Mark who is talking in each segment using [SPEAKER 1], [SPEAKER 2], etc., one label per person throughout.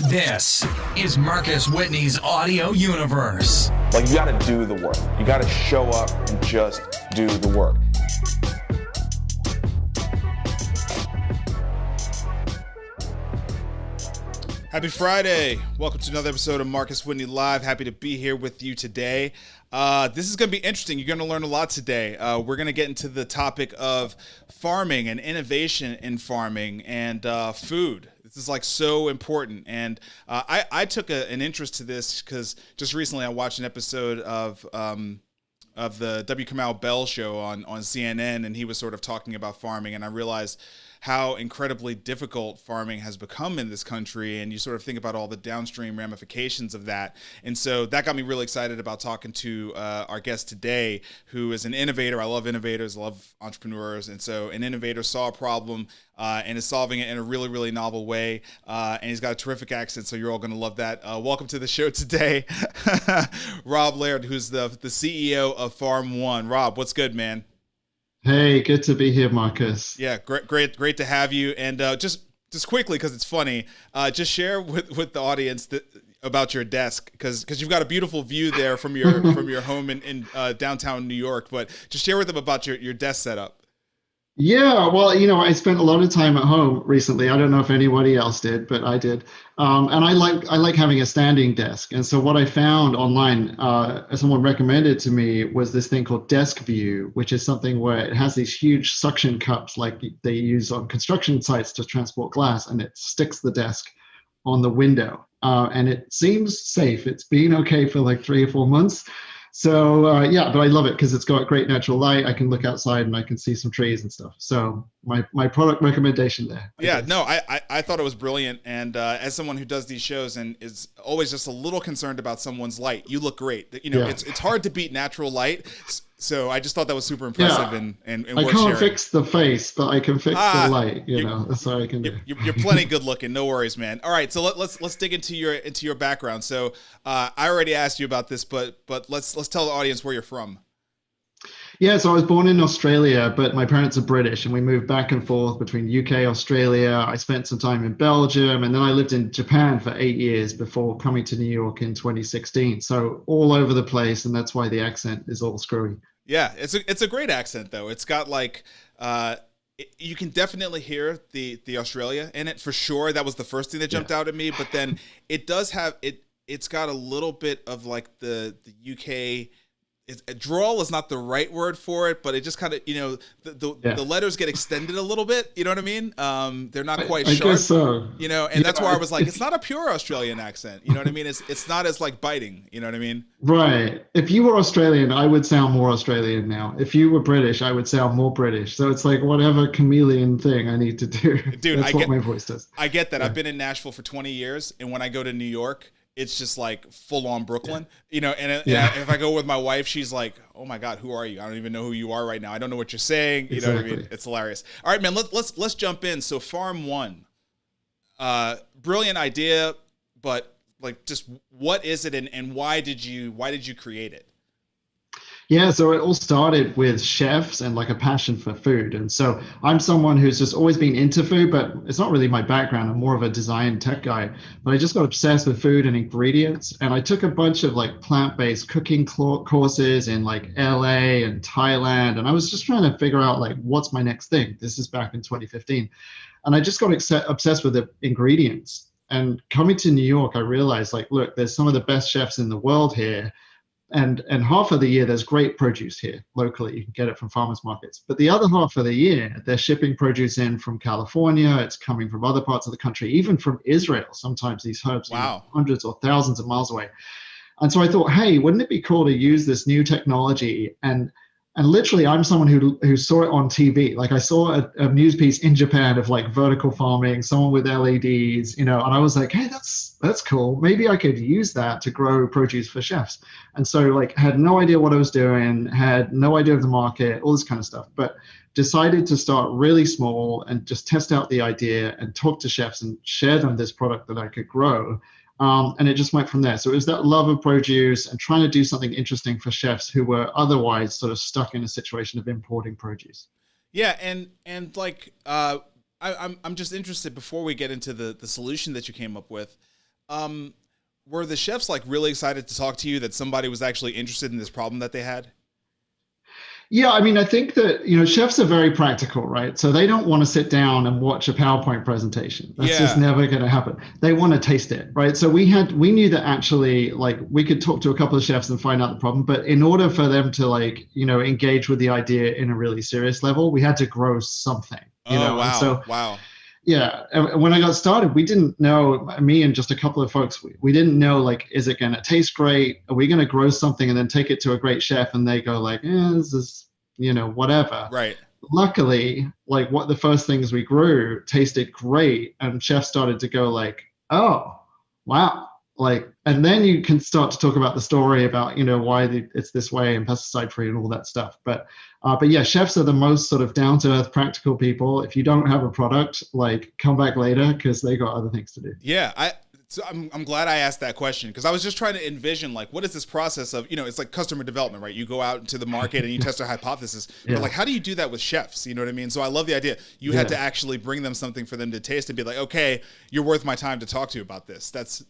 [SPEAKER 1] This is Marcus Whitney's audio universe.
[SPEAKER 2] Like, you gotta do the work. You gotta show up and just do the work.
[SPEAKER 3] Happy Friday. Welcome to another episode of Marcus Whitney Live. Happy to be here with you today. This is going to be interesting. You're going to learn a lot today. We're going to get into the topic of farming and innovation in farming and food. This is like so important. And I took an interest to this because just recently I watched an episode of the W. Kamau Bell show on CNN, and he was sort of talking about farming, and I realized how incredibly difficult farming has become in this country, and you sort of think about all the downstream ramifications of that. And so that got me really excited about talking to our guest today, who is an innovator. I love innovators, I love entrepreneurs. And so an innovator saw a problem and is solving it in a really, really novel way. And he's got a terrific accent, so you're all going to love that. Welcome to the show today, Rob Laing, who's the CEO of Farm.One. Rob, what's good, man?
[SPEAKER 4] Hey, good to be here, Marcus.
[SPEAKER 3] Yeah, great to have you. And just quickly, because it's funny, just share with the audience about your desk, because you've got a beautiful view there from your home in downtown New York. But just share with them about your desk setup.
[SPEAKER 4] Yeah, well, I spent a lot of time at home recently. I don't know if anybody else did, but I did. And I like having a standing desk. And so what I found online, someone recommended to me, was this thing called Desk View, which is something where it has these huge suction cups like they use on construction sites to transport glass, and it sticks the desk on the window. And it seems safe. It's been okay for like 3 or 4 months. So but I love it because it's got great natural light. I can look outside and I can see some trees and stuff. So my product recommendation there.
[SPEAKER 3] I thought it was brilliant. And as someone who does these shows and is always just a little concerned about someone's light, you look great. It's hard to beat natural light. So I just thought that was super impressive and
[SPEAKER 4] I
[SPEAKER 3] worth
[SPEAKER 4] can't
[SPEAKER 3] sharing.
[SPEAKER 4] Fix the face, but I can fix the light. That's all I can do.
[SPEAKER 3] You're plenty good looking. No worries, man. All right, so let's dig into your background. So I already asked you about this, but let's tell the audience where you're from.
[SPEAKER 4] Yeah, so I was born in Australia, but my parents are British, and we moved back and forth between UK, Australia. I spent some time in Belgium, and then I lived in Japan for 8 years before coming to New York in 2016. So all over the place, and that's why the accent is all screwy.
[SPEAKER 3] Yeah, it's a great accent though. It's got like you can definitely hear the Australia in it for sure. That was the first thing that jumped out at me. But then it does have it's got a little bit of like the UK. Drawl is not the right word for it, but it just kind of, the letters get extended a little bit. You know what I mean? They're not quite sharp.
[SPEAKER 4] I guess so.
[SPEAKER 3] And that's why I was like, it's not a pure Australian accent. You know what I mean? It's not as like biting. You know what I mean?
[SPEAKER 4] Right. If you were Australian, I would sound more Australian now. If you were British, I would sound more British. So it's like whatever chameleon thing I need to do.
[SPEAKER 3] Dude,
[SPEAKER 4] that's what my voice does.
[SPEAKER 3] I get that. Yeah. I've been in Nashville for 20 years, and when I go to New York, it's just like full on Brooklyn, and if I go with my wife, she's like, oh my God, who are you? I don't even know who you are right now. I don't know what you're saying. You know what I mean? It's hilarious. All right, man, let's jump in. So Farm.One, brilliant idea, but like, just what is it and why did you create it?
[SPEAKER 4] Yeah, so it all started with chefs and like a passion for food. And so I'm someone who's just always been into food, but it's not really my background. I'm more of a design tech guy. But I just got obsessed with food and ingredients. And I took a bunch of like plant-based cooking courses in like LA and Thailand. And I was just trying to figure out like, what's my next thing? This is back in 2015. And I just got obsessed with the ingredients. And coming to New York, I realized like, look, there's some of the best chefs in the world here. And half of the year, there's great produce here locally. You can get it from farmers markets. But the other half of the year, they're shipping produce in from California. It's coming from other parts of the country, even from Israel. Sometimes these herbs are hundreds or thousands of miles away. And so I thought, hey, wouldn't it be cool to use this new technology? And literally, I'm someone who saw it on TV. Like I saw a news piece in Japan of like vertical farming, someone with LEDs, and I was like, hey, that's cool. Maybe I could use that to grow produce for chefs. And so like had no idea what I was doing, had no idea of the market, all this kind of stuff, but decided to start really small and just test out the idea and talk to chefs and share them this product that I could grow. And it just went from there. So it was that love of produce and trying to do something interesting for chefs who were otherwise sort of stuck in a situation of importing produce.
[SPEAKER 3] Yeah, and like I'm just interested before we get into the solution that you came up with. Were the chefs like really excited to talk to you that somebody was actually interested in this problem that they had?
[SPEAKER 4] Yeah, I mean, I think that, chefs are very practical, right? So they don't want to sit down and watch a PowerPoint presentation. That's just
[SPEAKER 3] Yeah.
[SPEAKER 4] never going to happen. They want to taste it, right? So we knew that actually, like, we could talk to a couple of chefs and find out the problem, but in order for them to, like, engage with the idea in a really serious level, we had to grow something,
[SPEAKER 3] Oh, wow.
[SPEAKER 4] And so,
[SPEAKER 3] Wow.
[SPEAKER 4] yeah, and when I got started, we didn't know, me and just a couple of folks, we didn't know, like, is it going to taste great? Are we going to grow something and then take it to a great chef and they go like, this is, whatever.
[SPEAKER 3] Right.
[SPEAKER 4] Luckily, like, what the first things we grew tasted great, and chefs started to go like, oh, wow. Like, and then you can start to talk about the story about, why it's this way and pesticide free and all that stuff. But yeah, chefs are the most sort of down to earth, practical people. If you don't have a product, like, come back later because they got other things to do.
[SPEAKER 3] Yeah. So I'm glad I asked that question, because I was just trying to envision, like, what is this process of, it's like customer development, right? You go out into the market and you test a hypothesis, but like, how do you do that with chefs? You know what I mean? So I love the idea. You had to actually bring them something for them to taste and be like, okay, you're worth my time to talk to you about this. That's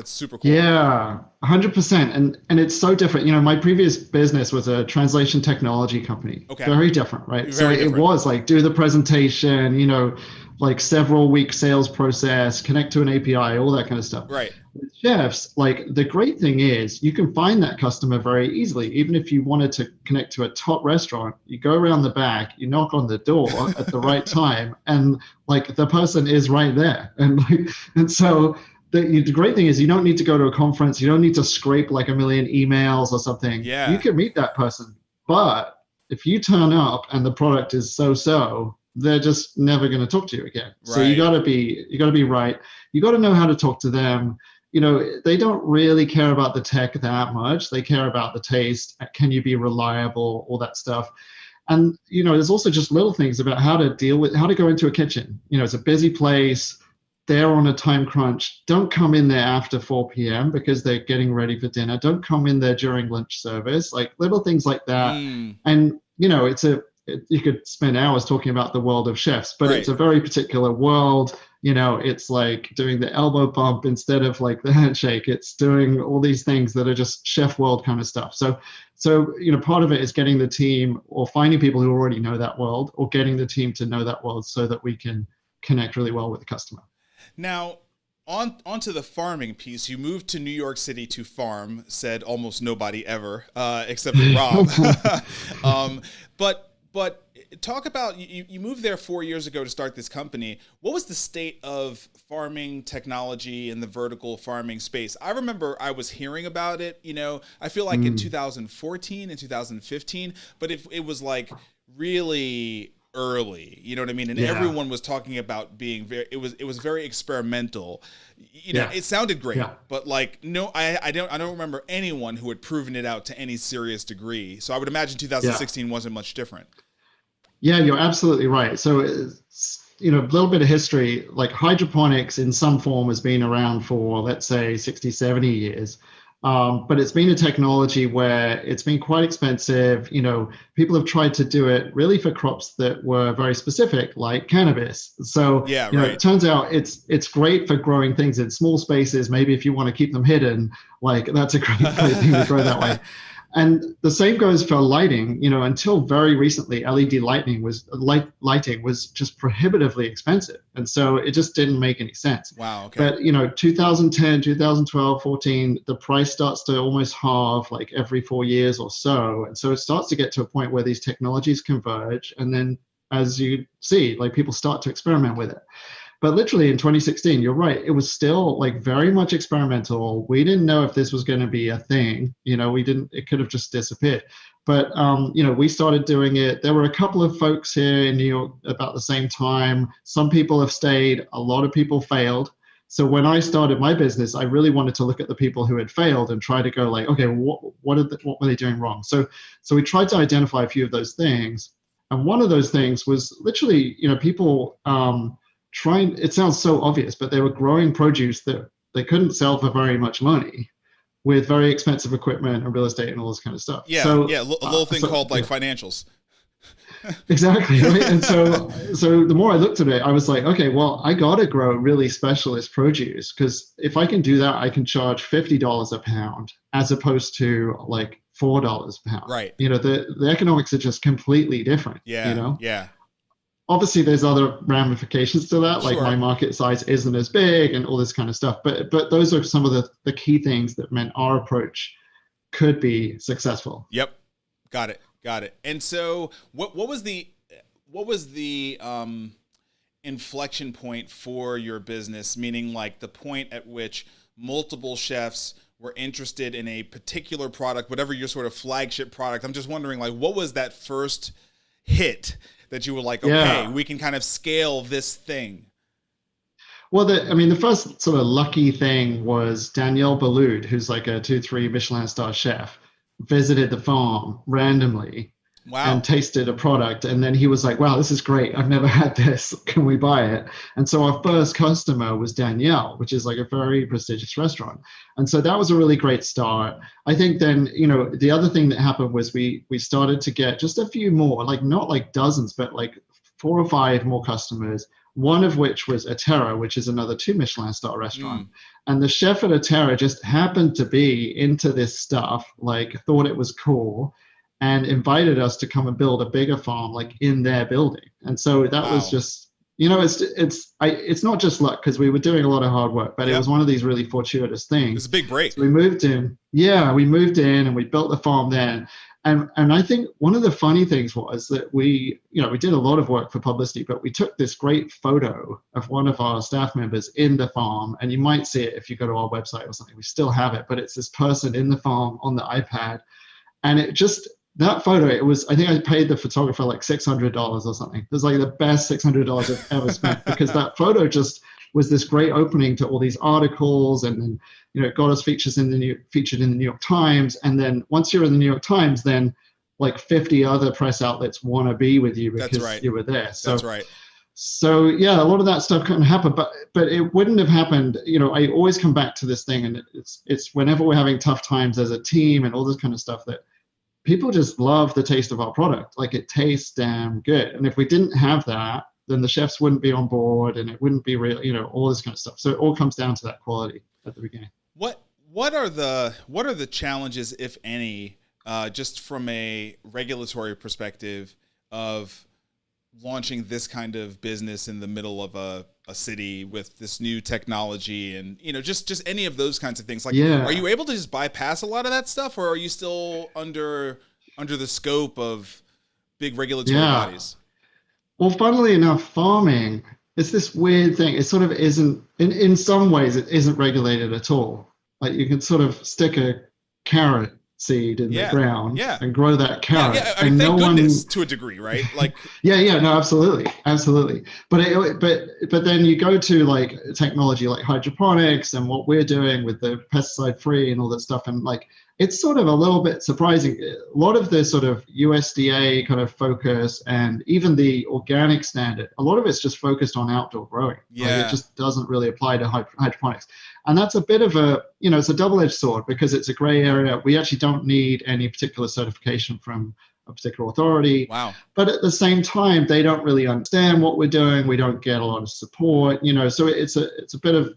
[SPEAKER 3] super cool.
[SPEAKER 4] Yeah, 100%. And it's so different. My previous business was a translation technology company.
[SPEAKER 3] Okay.
[SPEAKER 4] Very different, right?
[SPEAKER 3] Very different.
[SPEAKER 4] It was like, do the presentation, like several week sales process, connect to an API, all that kind of stuff.
[SPEAKER 3] Right.
[SPEAKER 4] With chefs, like, the great thing is you can find that customer very easily. Even if you wanted to connect to a top restaurant, you go around the back, you knock on the door at the right time, and like, the person is right there. And so the great thing is you don't need to go to a conference. You don't need to scrape like a million emails or something.
[SPEAKER 3] Yeah.
[SPEAKER 4] You can meet that person. But if you turn up and the product is so, they're just never going to talk to you again.
[SPEAKER 3] Right.
[SPEAKER 4] So you got to be right. You got to know how to talk to them. They don't really care about the tech that much. They care about the taste. Can you be reliable? All that stuff. And, there's also just little things about how to go into a kitchen. It's a busy place. They're on a time crunch. Don't come in there after 4 p.m. because they're getting ready for dinner. Don't come in there during lunch service. Like, little things like that. And, you could spend hours talking about the world of chefs, but It's a very particular world. It's like doing the elbow bump instead of like the handshake. It's doing all these things that are just chef world kind of stuff. So part of it is getting the team, or finding people who already know that world, or getting the team to know that world so that we can connect really well with the customer.
[SPEAKER 3] Now, onto the farming piece, you moved to New York City to farm, said almost nobody ever, except for Rob. But talk about, you moved there 4 years ago to start this company. What was the state of farming technology in the vertical farming space? I remember I was hearing about it, I feel like in 2014 and 2015, but it was like really early, you know what I mean? And everyone was talking about being it was very experimental. It sounded great, but like, no, I don't remember anyone who had proven it out to any serious degree. So I would imagine 2016 wasn't much different.
[SPEAKER 4] Yeah, you're absolutely right. So, a little bit of history, like hydroponics in some form has been around for, let's say, 60, 70 years. But it's been a technology where it's been quite expensive. People have tried to do it really for crops that were very specific, like cannabis. So, it turns out it's great for growing things in small spaces. Maybe if you want to keep them hidden, like, that's a great thing to grow that way. And the same goes for lighting. Until very recently, LED lighting was just prohibitively expensive. And so it just didn't make any sense.
[SPEAKER 3] Wow. Okay.
[SPEAKER 4] But, 2010, 2012, 14, the price starts to almost halve like every 4 years or so. And so it starts to get to a point where these technologies converge. And then, as you see, like, people start to experiment with it. But literally in 2016, you're right, it was still like very much experimental. We didn't know if this was going to be a thing. It could have just disappeared. But, we started doing it. There were a couple of folks here in New York about the same time. Some people have stayed. A lot of people failed. So when I started my business, I really wanted to look at the people who had failed and try to go like, okay, what were they doing wrong? So we tried to identify a few of those things. And one of those things was literally, people, it sounds so obvious, but they were growing produce that they couldn't sell for very much money with very expensive equipment and real estate and all this kind of stuff.
[SPEAKER 3] Yeah,
[SPEAKER 4] so,
[SPEAKER 3] a little thing called like financials.
[SPEAKER 4] Exactly. Right? And so the more I looked at it, I was like, okay, well, I got to grow really specialist produce, because if I can do that, I can charge $50 a pound as opposed to like $4 a pound.
[SPEAKER 3] Right.
[SPEAKER 4] The economics are just completely different.
[SPEAKER 3] Yeah. Yeah.
[SPEAKER 4] Obviously there's other ramifications to that, like
[SPEAKER 3] Sure.
[SPEAKER 4] my market size isn't as big and all this kind of stuff. But those are some of the key things that meant our approach could be successful.
[SPEAKER 3] Yep. Got it. And so what was the inflection point for your business? Meaning like the point at which multiple chefs were interested in a particular product, whatever your sort of flagship product. I'm just wondering, like, what was that first hit that you were like, okay, we can kind of scale this thing?
[SPEAKER 4] Well, the first sort of lucky thing was Danielle Ballud, who's like a 2-3 Michelin star chef, visited the farm randomly.
[SPEAKER 3] Wow.
[SPEAKER 4] And tasted a product. And then he was like, wow, this is great. I've never had this. Can we buy it? And so our first customer was Danielle, which is like a very prestigious restaurant. And so that was a really great start. I think then, the other thing that happened was we started to get just a few more, like not like dozens, but like 4 or 5 more customers, one of which was Atera, which is another 2 Michelin star restaurant. And the chef at Atera just happened to be into this stuff, like thought it was cool, and invited us to come and build a bigger farm like in their building. And so that was just, it's not just luck, because we were doing a lot of hard work, but it was one of these really fortuitous things.
[SPEAKER 3] It's a big break.
[SPEAKER 4] So we moved in and we built the farm then. And I think one of the funny things was that we did a lot of work for publicity, but we took this great photo of one of our staff members in the farm, and you might see it if you go to our website or something. We still have it, but it's this person in the farm on the iPad. And that photo, I think I paid the photographer like $600 or something. It was like the best $600 I've ever spent, because that photo just was this great opening to all these articles, and then it got us featured in the New York Times. And then once you're in the New York Times, then like 50 other press outlets want to be with you because you were there. So,
[SPEAKER 3] that's right.
[SPEAKER 4] So yeah, a lot of that stuff couldn't happen, but it wouldn't have happened. I always come back to this thing, and it's whenever we're having tough times as a team and all this kind of stuff, that people just love the taste of our product. Like, it tastes damn good. And if we didn't have that, then the chefs wouldn't be on board, and it wouldn't be real, all this kind of stuff. So it all comes down to that quality at the beginning.
[SPEAKER 3] What are the challenges, if any, just from a regulatory perspective, of launching this kind of business in the middle of a city with this new technology, and just any of those kinds of things? Like, are you able to just bypass a lot of that stuff, or are you still under the scope of big regulatory bodies?
[SPEAKER 4] Well, funnily enough, farming is this weird thing. It sort of isn't, in some ways, it isn't regulated at all. Like, you can sort of stick a carrot seed in the ground and grow that carrot.
[SPEAKER 3] I mean, thank goodness, to a degree, right? Like,
[SPEAKER 4] no, absolutely. But then you go to like technology like hydroponics and what we're doing with the pesticide free and all that stuff, and like, it's sort of a little bit surprising. A lot of the sort of USDA kind of focus, and even the organic standard, a lot of it's just focused on outdoor growing.
[SPEAKER 3] Yeah.
[SPEAKER 4] Like, it just doesn't really apply to hydroponics. And that's a bit of it's a double-edged sword, because it's a gray area. We actually don't need any particular certification from a particular authority.
[SPEAKER 3] Wow.
[SPEAKER 4] But at the same time, they don't really understand what we're doing. We don't get a lot of support, so it's a bit of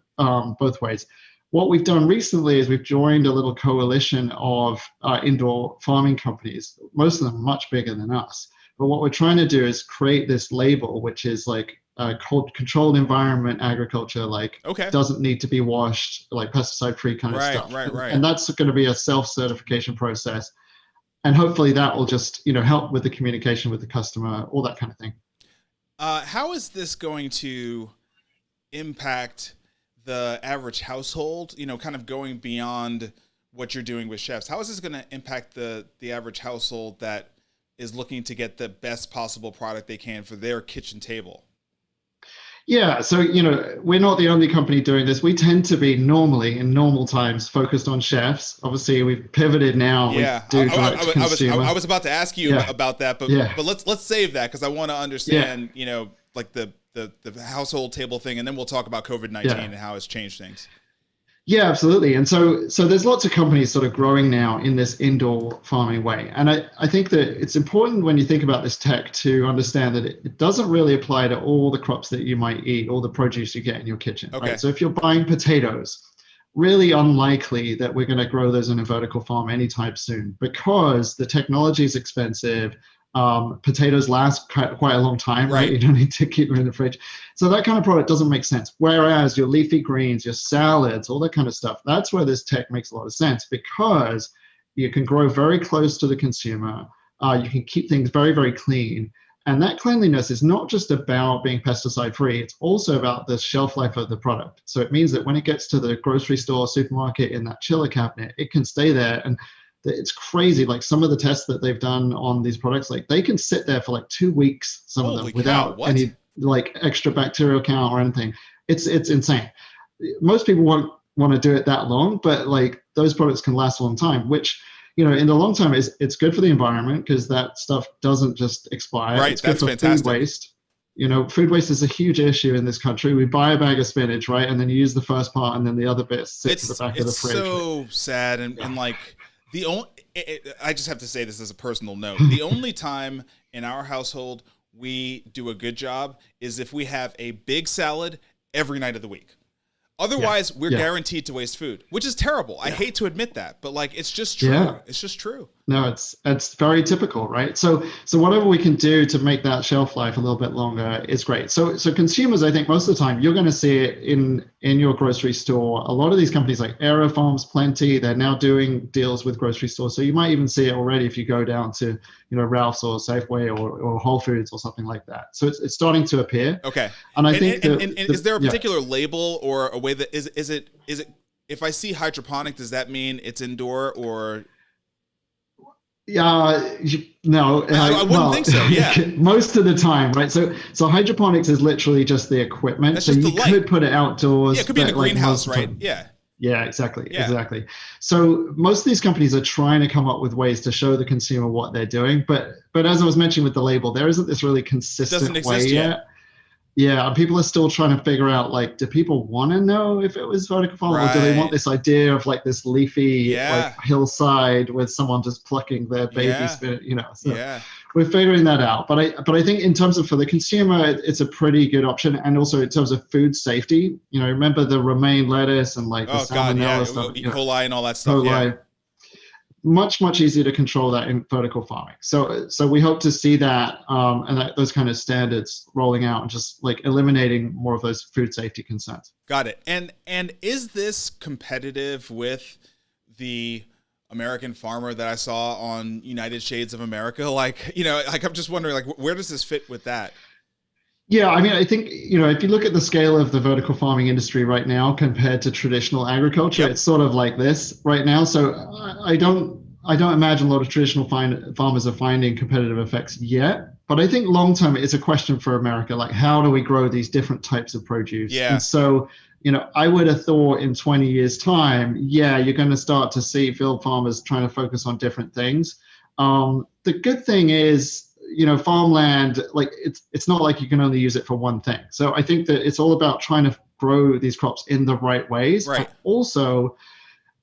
[SPEAKER 4] both ways. What we've done recently is we've joined a little coalition of indoor farming companies, most of them much bigger than us. But what we're trying to do is create this label, which is like called controlled environment agriculture, like doesn't need to be washed, like pesticide free kind of stuff.
[SPEAKER 3] Right.
[SPEAKER 4] And that's going to be a self-certification process. And hopefully that will just, help with the communication with the customer, all that kind of thing.
[SPEAKER 3] How is this going to impact the average household, kind of going beyond what you're doing with chefs? How is this going to impact the average household that is looking to get the best possible product they can for their kitchen table?
[SPEAKER 4] Yeah, so, we're not the only company doing this. We tend to be normally, in normal times, focused on chefs. Obviously, we've pivoted now.
[SPEAKER 3] Yeah, I was about to ask you about that, but let's save that, because I want to understand, like the household table thing, and then we'll talk about COVID-19 and how it's changed things.
[SPEAKER 4] Yeah, absolutely. And so there's lots of companies sort of growing now in this indoor farming way. And I think that it's important when you think about this tech to understand that it doesn't really apply to all the crops that you might eat, all the produce you get in your kitchen,
[SPEAKER 3] Okay.
[SPEAKER 4] right? So if you're buying potatoes, really unlikely that we're going to grow those in a vertical farm anytime soon because the technology is expensive. Potatoes last quite a long time, right? You don't need to keep them in the fridge. So that kind of product doesn't make sense. Whereas your leafy greens, your salads, all that kind of stuff, that's where this tech makes a lot of sense because you can grow very close to the consumer. You can keep things very, very clean. And that cleanliness is not just about being pesticide free, it's also about the shelf life of the product. So it means that when it gets to the grocery store, supermarket, in that chiller cabinet, it can stay there. And it's crazy. Like some of the tests that they've done on these products, like they can sit there for like 2 weeks, some of them, without any like extra bacterial count or anything. It's insane. Most people won't want to do it that long, but like those products can last a long time, which, you know, in the long term it's good for the environment because that stuff doesn't just expire.
[SPEAKER 3] Right,
[SPEAKER 4] it's good for
[SPEAKER 3] fantastic.
[SPEAKER 4] Food waste. You know, food waste is a huge issue in this country. We buy a bag of spinach, right, and then you use the first part, and then the other bit sits at the back of the fridge.
[SPEAKER 3] It's so sad, and like the only. I just have to say this as a personal note. The only time in our household we do a good job is if we have a big salad every night of the week. Otherwise, we're guaranteed to waste food, which is terrible. I hate to admit that, but like it's just true.
[SPEAKER 4] Yeah.
[SPEAKER 3] It's just true.
[SPEAKER 4] No, it's very typical, right? So whatever we can do to make that shelf life a little bit longer is great. So consumers, I think most of the time you're going to see it in your grocery store. A lot of these companies like AeroFarms, Plenty, they're now doing deals with grocery stores. So you might even see it already if you go down to, you know, Ralph's or Safeway or Whole Foods or something like that. So it's starting to appear.
[SPEAKER 3] Okay.
[SPEAKER 4] And I think
[SPEAKER 3] is there a particular label or a way that is it if I see hydroponic, does that mean it's indoor or?
[SPEAKER 4] No,
[SPEAKER 3] I wouldn't think so. Yeah,
[SPEAKER 4] most of the time, right? So hydroponics is literally just the equipment.
[SPEAKER 3] That's
[SPEAKER 4] so
[SPEAKER 3] just
[SPEAKER 4] you
[SPEAKER 3] the light.
[SPEAKER 4] could put it outdoors.
[SPEAKER 3] Yeah, it could be in a greenhouse, right? Yeah.
[SPEAKER 4] Yeah, exactly. So most of these companies are trying to come up with ways to show the consumer what they're doing, but as I was mentioning with the label, there isn't this really consistent way yet. Yeah, people are still trying to figure out, like, do people want to know if it was vertical farm, or do they want this idea of like this leafy like hillside with someone just plucking their baby spinach, you know? So we're figuring that out. But I think in terms of for the consumer, it's a pretty good option, and also in terms of food safety, you know, remember the romaine lettuce and like the salmonella stuff,
[SPEAKER 3] E. coli and all that stuff.
[SPEAKER 4] Much easier to control that in vertical farming. So we hope to see that and those kind of standards rolling out and just like eliminating more of those food safety concerns.
[SPEAKER 3] Got it. And is this competitive with the American farmer that I saw on United Shades of America? Like, you know, like I'm just wondering, like, where does this fit with that?
[SPEAKER 4] Yeah, I mean, I think, you know, if you look at the scale of the vertical farming industry right now compared to traditional agriculture, it's sort of like this right now. So I don't imagine a lot of traditional farmers are finding competitive effects yet. But I think long term, it's a question for America, like how do we grow these different types of produce?
[SPEAKER 3] Yeah.
[SPEAKER 4] And so, you know, I would have thought in 20 years time, you're going to start to see field farmers trying to focus on different things. The good thing is, you know, farmland, like it's not like you can only use it for one thing. So I think that it's all about trying to grow these crops in the right ways.
[SPEAKER 3] Right.
[SPEAKER 4] But also,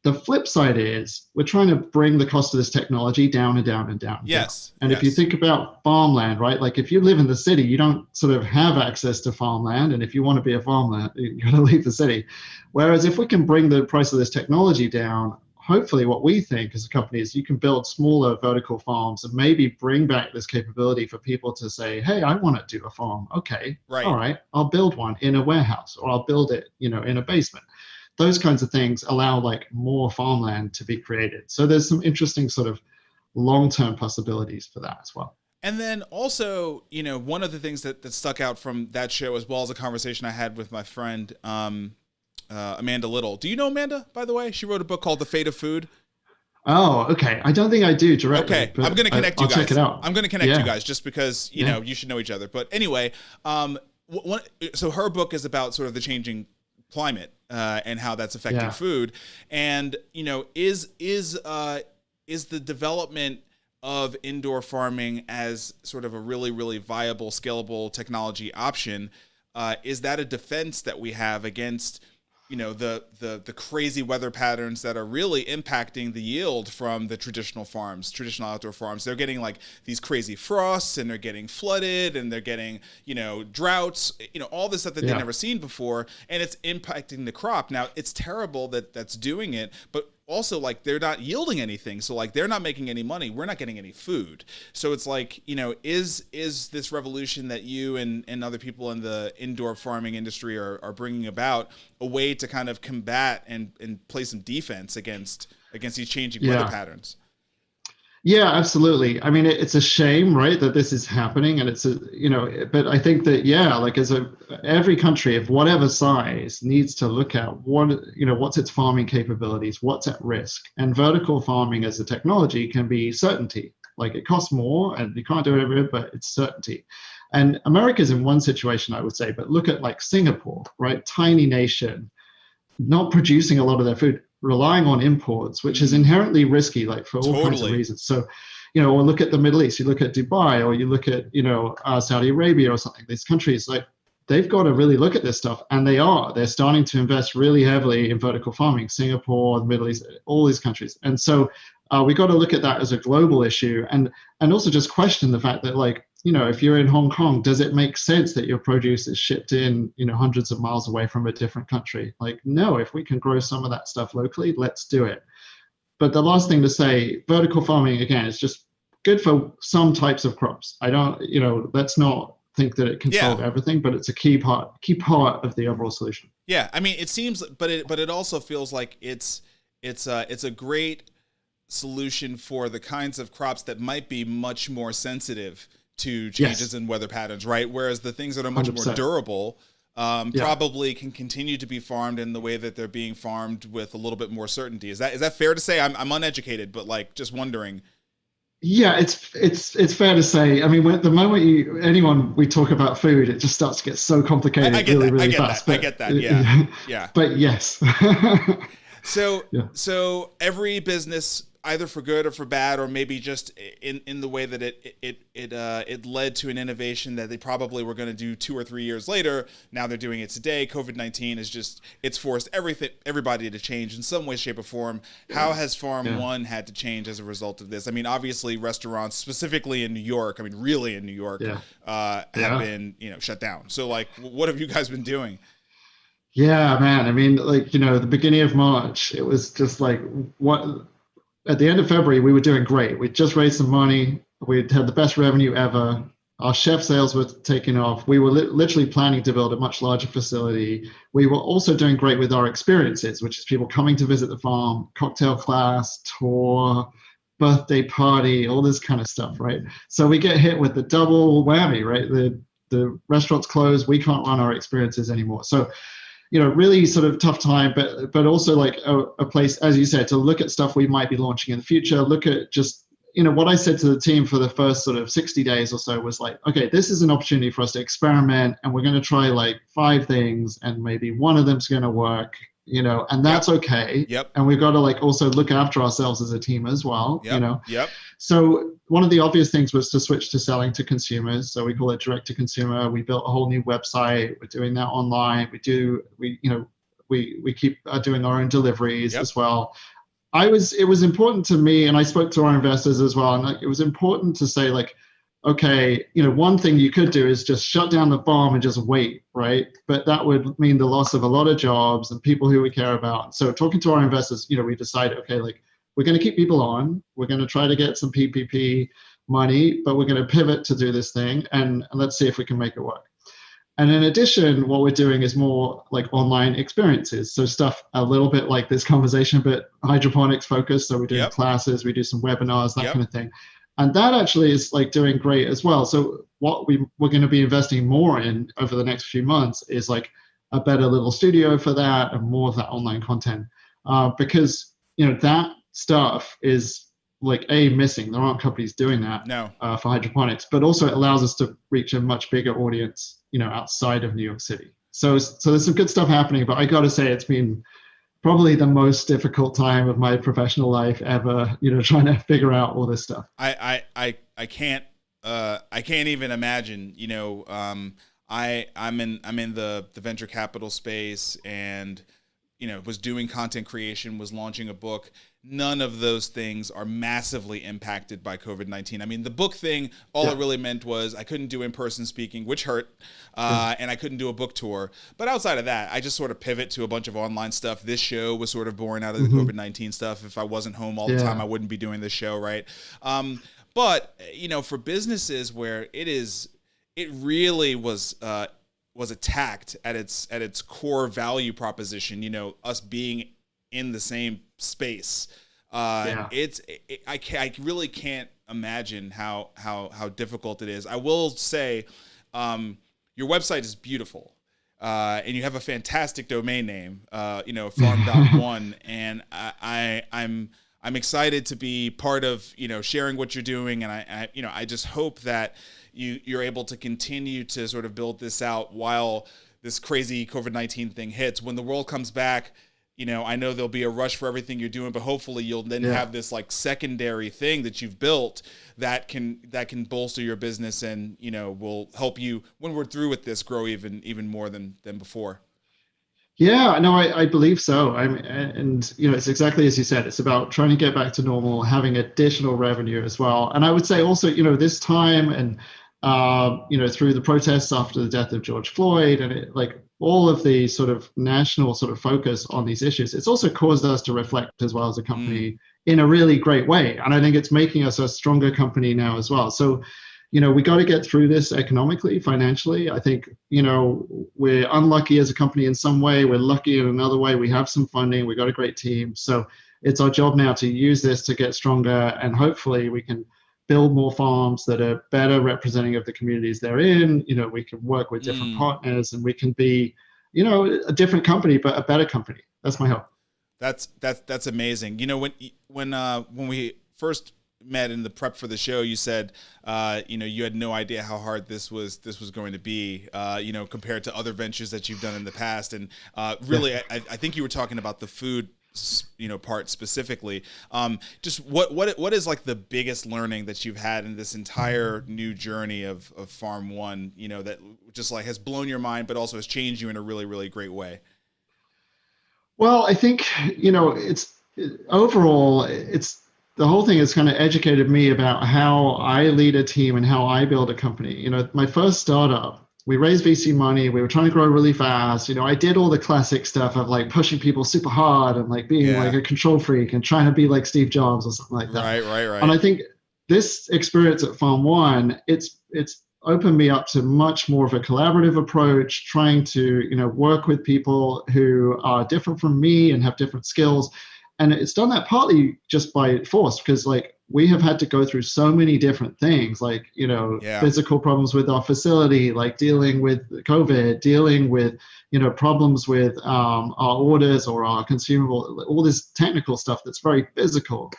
[SPEAKER 4] the flip side is we're trying to bring the cost of this technology down and down and down.
[SPEAKER 3] Yes.
[SPEAKER 4] And if you think about farmland, right? Like if you live in the city, you don't sort of have access to farmland. And if you want to be a farmer, you got to leave the city. Whereas if we can bring the price of this technology down, hopefully what we think as a company is you can build smaller vertical farms and maybe bring back this capability for people to say, hey, I want to do a farm. Okay, all right, I'll build one in a warehouse, or I'll build it, you know, in a basement. Those kinds of things allow like more farmland to be created. So there's some interesting sort of long-term possibilities for that as well.
[SPEAKER 3] And then also, you know, one of the things that stuck out from that show, as well as a conversation I had with my friend, Amanda Little. Do you know Amanda, by the way? She wrote a book called The Fate of Food.
[SPEAKER 4] Oh, okay. I don't think I do directly.
[SPEAKER 3] Okay, I'm going to connect you guys.
[SPEAKER 4] I'll check it out.
[SPEAKER 3] I'm going to connect you guys just because, you know, you should know each other. But anyway, so her book is about sort of the changing climate and how that's affecting food. And, you know, is the development of indoor farming as sort of a really, really viable, scalable technology option, is that a defense that we have against, the crazy weather patterns that are really impacting the yield from the traditional outdoor farms. They're getting like these crazy frosts, and they're getting flooded, and they're getting, droughts, all this stuff that they've never seen before, and it's impacting the crop. Now, it's terrible that that's doing it, but also, like, they're not yielding anything. So, like, they're not making any money. We're not getting any food. So it's like, is this revolution that you and other people in the indoor farming industry are bringing about a way to kind of combat and play some defense against these changing weather patterns?
[SPEAKER 4] Yeah, absolutely. I mean, it's a shame, right, that this is happening, and but I think that, like every country of whatever size needs to look at what's its farming capabilities, what's at risk. And vertical farming as a technology can be certainty. Like, it costs more and you can't do it everywhere, but it's certainty. And America's in one situation, I would say, but look at like Singapore, right? Tiny nation, not producing a lot of their food, relying on imports, which is inherently risky, like for all kinds of reasons. So, or look at the Middle East, you look at Dubai, or you look at, Saudi Arabia or something. These countries, like, they've got to really look at this stuff, and they're starting to invest really heavily in vertical farming. Singapore, the Middle East, all these countries. And so we got to look at that as a global issue, and also just question the fact that, like, if you're in Hong Kong, does it make sense that your produce is shipped in, hundreds of miles away from a different country? Like, no, if we can grow some of that stuff locally, let's do it. But the last thing to say, vertical farming, again, is just good for some types of crops. I don't, let's not think that it can solve everything, but it's a key part of the overall solution.
[SPEAKER 3] Yeah. I mean, it seems, but it also feels like it's a great solution for the kinds of crops that might be much more sensitive to changes in weather patterns, right? Whereas the things that are much
[SPEAKER 4] 100%.
[SPEAKER 3] more durable probably can continue to be farmed in the way that they're being farmed with a little bit more certainty. Is that fair to say? I'm uneducated, but like, just wondering.
[SPEAKER 4] Yeah, it's fair to say. I mean, the moment we talk about food, it just starts to get so complicated really fast.
[SPEAKER 3] I get that. Yeah. Yeah.
[SPEAKER 4] But yes.
[SPEAKER 3] So every business, either for good or for bad, or maybe just in the way that it led to an innovation that they probably were going to do 2 or 3 years later. Now they're doing it today. COVID-19 is it's forced everybody to change in some way, shape, or form. How has Farm.One had to change as a result of this? I mean, obviously restaurants, specifically in New York, really in New York, have been shut down. So, like, what have you guys been doing?
[SPEAKER 4] Yeah, man. I mean, like, the beginning of March, it was just like, at the end of February, we were doing great. We just raised some money. We'd had the best revenue ever. Our chef sales were taking off. We were literally planning to build a much larger facility. We were also doing great with our experiences, which is people coming to visit the farm, cocktail class, tour, birthday party, all this kind of stuff, right? So we get hit with the double whammy, right? The restaurants closed. We can't run our experiences anymore. So, really sort of tough time, but also like a place, as you said, to look at stuff we might be launching in the future. Look at just, what I said to the team for the first sort of 60 days or so was like, okay, this is an opportunity for us to experiment, and we're going to try like 5 things, and maybe one of them's going to work, and that's okay.
[SPEAKER 3] Yep.
[SPEAKER 4] And we've got to like also look after ourselves as a team as well.
[SPEAKER 3] Yep.
[SPEAKER 4] So one of the obvious things was to switch to selling to consumers. So we call it direct to consumer. We built a whole new website. We're doing that online. We keep doing our own deliveries as well. It was important to me, and I spoke to our investors as well. And like, it was important to say, like, okay, one thing you could do is just shut down the farm and just wait, right? But that would mean the loss of a lot of jobs and people who we care about. So talking to our investors, we decided, okay, like, we're going to keep people on. We're going to try to get some PPP money, but we're going to pivot to do this thing, and let's see if we can make it work. And in addition, what we're doing is more like online experiences. So stuff a little bit like this conversation, but hydroponics focused. So we're doing classes, we do some webinars, that kind of thing. And that actually is like doing great as well. So what we're going to be investing more in over the next few months is like a better little studio for that, and more of that online content, because that stuff is like missing. There aren't companies doing that for hydroponics, but also it allows us to reach a much bigger audience, outside of New York City. So there's some good stuff happening, but I got to say it's been probably the most difficult time of my professional life ever, trying to figure out all this stuff.
[SPEAKER 3] I can't even imagine, I'm in the venture capital space, and was doing content creation, was launching a book. None of those things are massively impacted by COVID-19. I mean, the book thing, all it really meant was I couldn't do in-person speaking, which hurt, and I couldn't do a book tour. But outside of that, I just sort of pivot to a bunch of online stuff. This show was sort of born out of the COVID-19 stuff. If I wasn't home all the time, I wouldn't be doing this show, right? But, for businesses where it really was attacked at its core value proposition, us being in the same space. I really can't imagine how difficult it is. I will say, your website is beautiful, and you have a fantastic domain name, Farm.One, and I'm excited to be part of sharing what you're doing, and I just hope that you're able to continue to sort of build this out while this crazy COVID-19 thing hits. When the world comes back, I know there'll be a rush for everything you're doing, but hopefully you'll then have this like secondary thing that you've built that can bolster your business and, will help you when we're through with this grow even more than before.
[SPEAKER 4] Yeah, no, I believe so. It's exactly as you said. It's about trying to get back to normal, having additional revenue as well. And I would say also, this time and, through the protests after the death of George Floyd and all of the sort of national sort of focus on these issues, it's also caused us to reflect as well as a company in a really great way. And I think it's making us a stronger company now as well. So, we got to get through this economically, financially. I think, we're unlucky as a company in some way. We're lucky in another way. We have some funding. We got a great team. So it's our job now to use this to get stronger. And hopefully we can build more farms that are better representing of the communities they're in. We can work with different partners and we can be, a different company, but a better company. That's my hope.
[SPEAKER 3] That's amazing. When we first met in the prep for the show, you said, you had no idea how hard this was going to be, compared to other ventures that you've done in the past. And really, I think you were talking about the food, part specifically. Just what is like the biggest learning that you've had in this entire new journey of Farm.One, that just like has blown your mind, but also has changed you in a really, really great way?
[SPEAKER 4] Well, I think, overall, the whole thing has kind of educated me about how I lead a team and how I build a company. My first startup, we raised VC money. We were trying to grow really fast. I did all the classic stuff of like pushing people super hard and like being like a control freak and trying to be like Steve Jobs or something like that.
[SPEAKER 3] Right.
[SPEAKER 4] And I think this experience at Farm.One, it's opened me up to much more of a collaborative approach, trying to, work with people who are different from me and have different skills. And it's done that partly just by force, because like we have had to go through so many different things, like, physical problems with our facility, like dealing with COVID, dealing with, problems with our orders or our consumable, all this technical stuff that's very physical.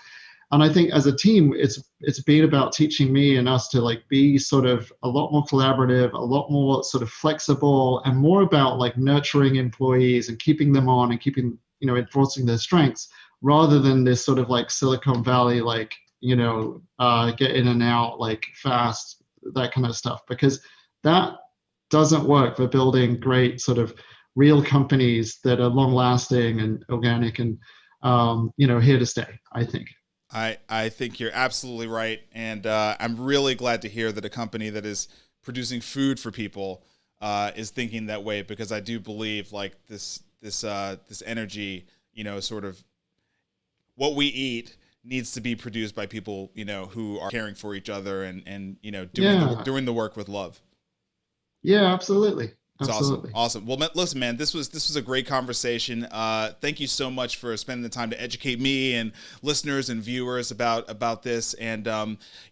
[SPEAKER 4] And I think as a team, it's been about teaching me and us to like be sort of a lot more collaborative, a lot more sort of flexible, and more about like nurturing employees and keeping them on and keeping, enforcing their strengths, rather than this sort of like Silicon Valley, like, get in and out like fast, that kind of stuff, because that doesn't work for building great sort of real companies that are long lasting and organic and, here to stay, I think.
[SPEAKER 3] I think you're absolutely right. And I'm really glad to hear that a company that is producing food for people is thinking that way, because I do believe like this energy, sort of what we eat needs to be produced by people, who are caring for each other and doing the work with love.
[SPEAKER 4] Yeah, absolutely.
[SPEAKER 3] It's
[SPEAKER 4] Absolutely.
[SPEAKER 3] Awesome. Well, listen, man, this was a great conversation. Thank you so much for spending the time to educate me and listeners and viewers about this. And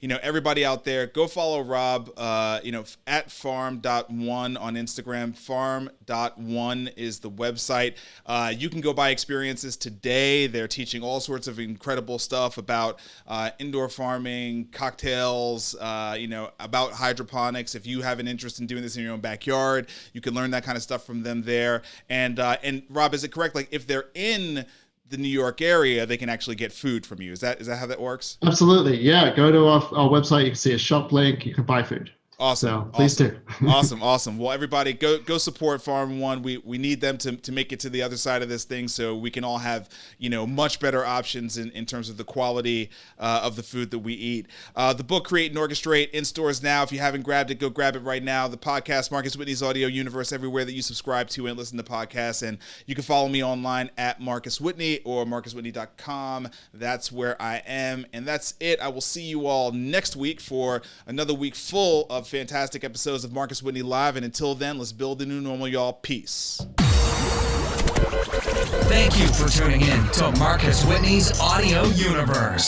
[SPEAKER 3] everybody out there, go follow Rob. At Farm.One on Instagram. Farm.One is the website. You can go buy experiences today. They're teaching all sorts of incredible stuff about indoor farming, cocktails, about hydroponics. If you have an interest in doing this in your own backyard, you can learn that kind of stuff from them there. And Rob, is it correct? Like if they're in the New York area, they can actually get food from you. Is that how that works?
[SPEAKER 4] Absolutely. Yeah. Go to our website. You can see a shop link. You can buy food.
[SPEAKER 3] Awesome.
[SPEAKER 4] So please do.
[SPEAKER 3] Awesome. Well, everybody go support Farm.One. We need them to make it to the other side of this thing so we can all have, much better options in terms of the quality of the food that we eat. The book, Create and Orchestrate, in stores now. If you haven't grabbed it, go grab it right now. The podcast, Marcus Whitney's Audio Universe, everywhere that you subscribe to and listen to podcasts. And you can follow me online at Marcus Whitney or marcuswhitney.com. That's where I am. And that's it. I will see you all next week for another week full of fantastic episodes of Marcus Whitney Live. And until then, let's build the new normal, y'all. Peace.
[SPEAKER 1] Thank you for tuning in to Marcus Whitney's Audio Universe.